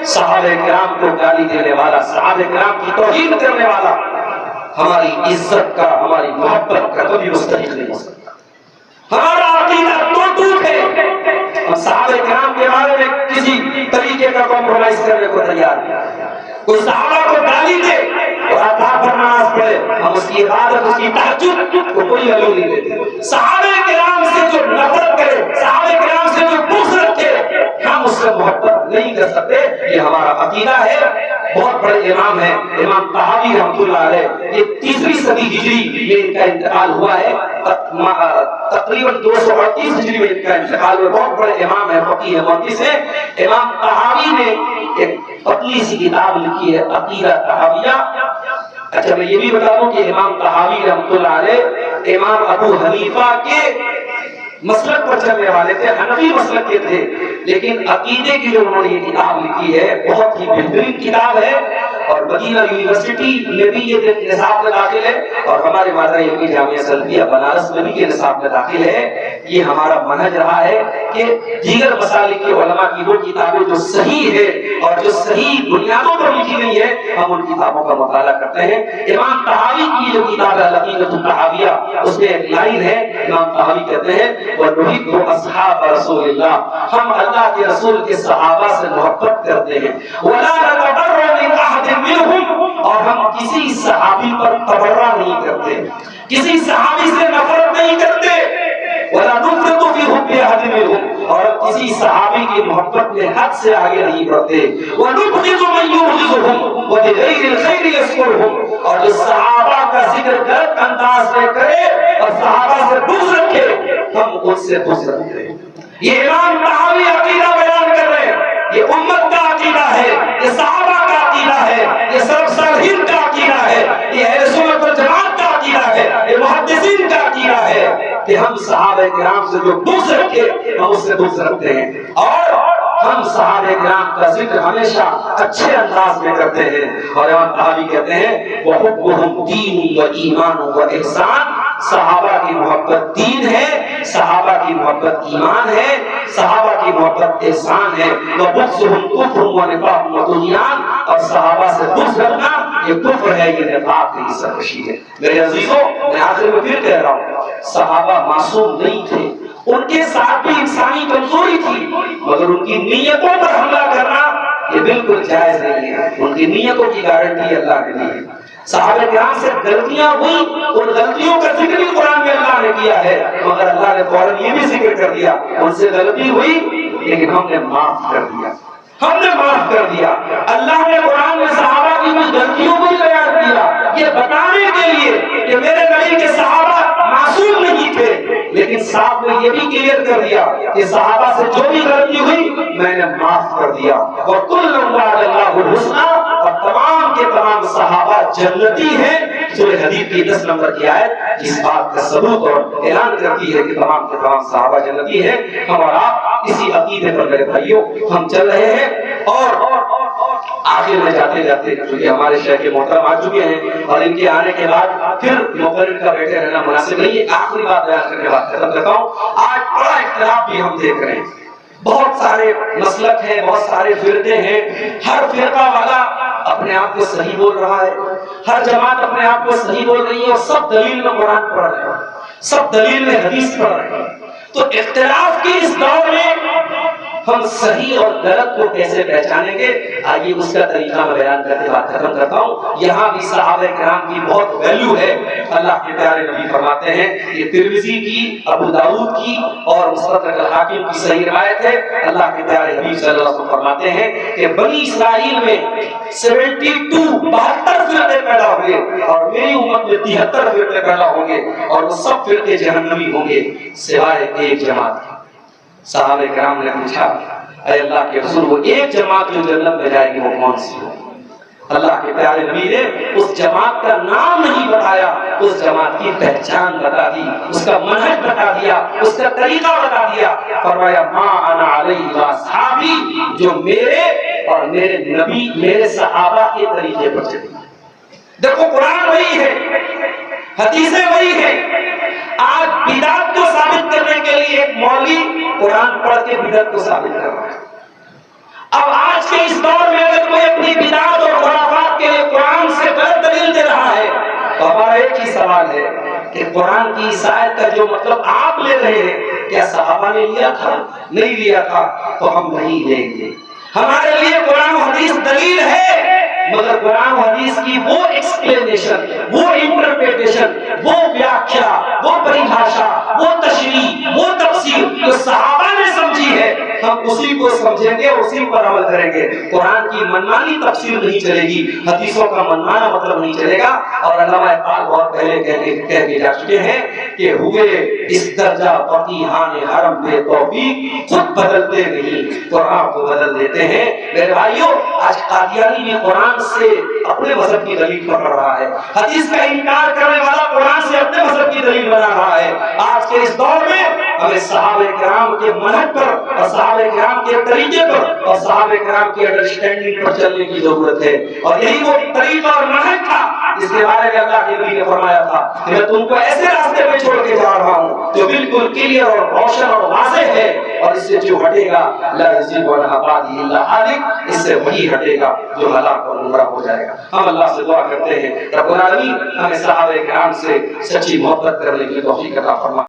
صحابہ کرام کو گالی دینے والا، صحابہ کرام کی توہین کرنے والا ہماری عزت کا، ہماری محبت کا کبھی مستحق نہیں ہو سکتا۔ ہمارا عقیدہ ٹوٹ ہے، ہم صحابہ کرام کے بارے میں کسی طریقے کا کمپرومائز کرنے کو تیار نہیں۔ کوئی صحابہ کو گالی دے اور آداب پر نماز پڑھے، ہم اس کی عبادت، اس کی تہجد کو کوئی ویلیو نہیں دیتے۔ صحابہ کرام سے جو نفرت کرے، صحابہ کرام سے جو بغض رکھے، ہم اس سے محبت نہیں کر سکتے۔ یہ ہمارا عقیدہ ہے۔ بہت بڑے امام ہیں امام طحاوی رحمۃ اللہ علیہ، یہ 3 صدی ہجری میں ان کا انتقال ہوا ہے، تقریباً 238 ہجری میں ان کا انتقال ہوا۔ بہت بڑے امام ہیں، فقیہ محدث ہیں۔ امام طحاوی نے ایک پتلی سی کتاب لکھی ہے، عقیدہ طحاویہ۔ اچھا میں یہ بھی بتا دوں کہ امام طحاوی رحمۃ اللہ علیہ امام ابو حنیفہ کے مسلک پر چلنے والے تھے، حنفی مسلک کے تھے، لیکن عقیدے کی جو انہوں نے یہ کتاب لکھی ہے بہت ہی بہترین کتاب ہے، اور مدینہ یونیورسٹی میں بھی یہ نصاب میں داخل ہے، اور ہمارے مادر علمی جامعہ سلفیہ بنارس میں بھی یہ نصاب میں داخل ہے۔ یہ ہمارا منہج رہا ہے کہ دیگر مسالک کے علماء کی وہ کتابیں جو صحیح ہے اور جو صحیح بنیادوں پر لکھی گئی ہے، ہم ان کتابوں کا مطالعہ کرتے ہیں۔ امام طحاوی کی جو کتاب ہے العقیدۃ الطحاویہ، اس میں ایک لائن ہے، امام طحاوی کہتے ہیں وَنُحِبُّ أَصْحَابَ رَسُولِ اللَّهِ، ہم اللہ کے رسول کے صحابہ سے محبت کرتے ہیں، وَلَا نَتَبَرَّأُ مِنْ أَحَدٍ مِّنْهُمْ، اور ہم کسی صحابی پر تبرہ نہیں کرتے، کسی صحابی سے نفرت نہیں کرتے، وَلَا نُفْرِطُ فِي حُبِّ أَحَدٍ مِّنْهُمْ، اور کسی صحابی کی محبت میں حد سے آگے نہیں بڑھتے، وَنُبْغِضُ مَن يُبْغِضُهُمْ وَبِغَيْرِ الْخَيْرِ يَذْكُرُهُمْ، اور جو صحابہ کا ذکر غلط انداز میں کرے اور صحابہ سے بغض رکھے، ہم ان سے بغض رکھتے ہیں۔ یہ امام طحاوی عقیدہ بیان کر رہے ہیں، یہ امت کا عقیدہ ہے، یہ صحابہ کا عقیدہ ہے، یہ سلف صالحین کا عقیدہ ہے، یہ اہل سنت والجماعت کا عقیدہ ہے، یہ محدثین کا عقیدہ ہے کہ ہم صحابہ کرام سے جو بغض رکھے ہم اس سے بغض رکھتے ہیں، اور ہم صحابہ کرام کا ذکر ہمیشہ اچھے انداز میں کرتے ہیں۔ اور امام طحاوی کہتے ہیں وَحُبُّهُمْ دِینٌ وَإِیمَانٌ وَإِحْسَانٌ، صحابہ کی محبت دین ہے، صحابہ کی محبت ایمان ہے، صحابہ کی محبت احسان ہے، وَبُغْضُهُمْ كُفْرٌ وَنِفَاقٌ وَطُغْیان، اور صحابہ سے بغض رکھنا یہ کفر ہے، یہ نفاق ہے، یہ سرکشی ہے۔ میرے عزیزوں، میں آخر میں پھر کہہ رہا ہوں، صحابہ معصوم نہیں تھے، ان کے ساتھ بھی انسانی کمزوری تھی، مگر ان کی نیتوں پر حملہ کرنا یہ بالکل جائز نہیں ہے۔ ان کی نیتوں کی گارنٹی اللہ نے دی ہے۔ صحابہ کرام سے غلطیاں ہوئی، ان غلطیوں کا ذکر بھی قرآن میں اللہ نے کیا ہے، مگر اللہ نے فوراً یہ بھی ذکر کر دیا ان سے غلطی ہوئی لیکن ہم نے معاف کر دیا، ہم نے معاف کر دیا۔ اللہ نے قرآن میں صحابہ کی کچھ غلطیوں کو بیان کیا، یہ بتانے کے لیے کہ میرے نبی کے صحابہ معصوم نہیں تھے، لیکن ساتھ میں یہ بھی کلیئر کر دیا کہ صحابہ سے جو بھی غلطی ہوئی میں نے معاف کر دیا۔ وَكُلًّا وَعَدَ اللَّهُ الْحُسْنَىٰ، اور تمام کے تمام صحابہ جنتی ہیں۔ سورہ حدید کی 10 نمبر کی آیت جس بات کا ثبوت اور اعلان کرتی ہے کہ تمام کے تمام صحابہ جنتی ہیں۔ ہم اور آپ اسی عقیدے پر میرے بھائیوں ہم چل رہے ہیں، اور آخر میں جاتے جاتے کیونکہ ہمارے شیخ محترم آ چکے ہیں اور ان کے آنے کے بعد پھر مقرر کا بیٹھے رہنا مناسب نہیں ہے، آخری بات بیان کرنے کے بعد ختم کرتا ہوں۔ آج بڑا اختلاف بھی ہم دیکھ رہے ہیں، بہت سارے مسلک ہیں، بہت سارے فرقے ہیں، ہر فرقہ والا اپنے آپ کو صحیح بول رہا ہے، ہر جماعت اپنے آپ کو صحیح بول رہی ہے، اور سب دلیل میں قرآن پڑھ رہے ہیں، سب دلیل میں حدیث پڑھ رہے ہیں۔ تو اختلاف کی اس دور میں ہم صحیح اور غلط کو کیسے پہچانیں گے، آئیے اس کا طریقہ میں بیان کرتے بات ختم کرتا ہوں۔ یہاں بھی صحابہ کرام کی بہت ویلیو ہے۔ اللہ کے پیارے نبی فرماتے ہیں، یہ ترمذی کی، ابو داؤد کی اور مستدرک الحاکم کی صحیح روایت ہے، اللہ کے پیارے نبی صلی اللہ علیہ وسلم فرماتے ہیں کہ بنی اسرائیل میں 72 فرقے پیدا ہوئے، اور میری امت میں 73 فرقے پیدا ہوں گے، اور وہ سب فرقے جہنمی ہوں گے سوائے ایک جماعت کی۔ صحابہ کرام نے پوچھا اے اللہ کے رسول، وہ ایک جماعت جو جنت میں جائے گی وہ کون سی ہو؟ اللہ کے پیارے نبی نے اس جماعت کا نام نہیں بتایا، اس جماعت کی پہچان بتا دی، اس کا منہج بتا دیا، اس کا طریقہ بتا دیا۔ فرمایا ما انا علیہ واصحابی، جو میرے اور میرے نبی میرے صحابہ کے طریقے پر چلے۔ دیکھو قرآن وہی ہے، حدیثیں وہی ہیں۔ آج بدعت کو ثابت کرنے کے لیے ایک مولوی قرآن پڑھ کے بدعت کو ثابت کر رہا ہے۔ اب آج کے اس دور میں ہمارا ایک ہی سوال ہے کہ قرآن کی اس آیت کا جو مطلب آپ لے رہے ہیں کیا صحابہ نے لیا تھا؟ نہیں لیا تھا تو ہم نہیں لیں گے. ہمارے لیے قرآن و حدیث دلیل ہے، مگر قرآن و حدیث کی وہ ایکسپلینیشن، وہ انٹرپریٹیشن، وہ ویاکھیا، وہ پریبھاشا، وہ تشریح، وہ تفسیر جو صحابہ نے سمجھی ہے، ہم اسی کو سمجھیں گے، اسی پر عمل کریں گے. قرآن کی منمانی تفسیر نہیں چلے گی، حدیثوں کا منمانا مطلب نہیں چلے گا. اور علامہ اقبال بہت پہلے کہہ کے جا چکے ہیں کہ ہوئے اس درجہ فقیہان حرم بے توفیق، خود بدلتے نہیں قرآن کو بدل دیتے ہیں. میرے بھائیوں، آج قادیانی بھی قرآن سے اپنے مذہب کی دلیل پکڑ رہا ہے، حدیث کا انکار کرنے والا قرآن سے اپنے مذہب کی دلیل بنا رہا ہے. آج کے اس دور میں ہمیں صحابہ کرام کے منہج پر اور صحابہ کرام کے طریقے پر اور صحابہ کرام کی انڈرسٹینڈنگ پر چلنے کی ضرورت ہے. اور یہی وہ طریقہ اور منہج تھا جس کے بارے میں اللہ کے نبی نے فرمایا تھا کہ میں تم کو ایسے راستے پہ چھوڑ کے جا رہا ہوں جو بالکل کلیئر اور روشن اور واضح ہے، اور اس سے جو ہٹے گا لا یزیغ عنہ بعدی الا ہالک، اس سے وہی ہٹے گا جو ہلاک اور گمراہ ہو جائے گا. ہم اللہ سے دعا کرتے ہیں رب العالمین ہمیں صحابہ کرام سے سچی محبت کرنے کی توفیق عطا فرمائے.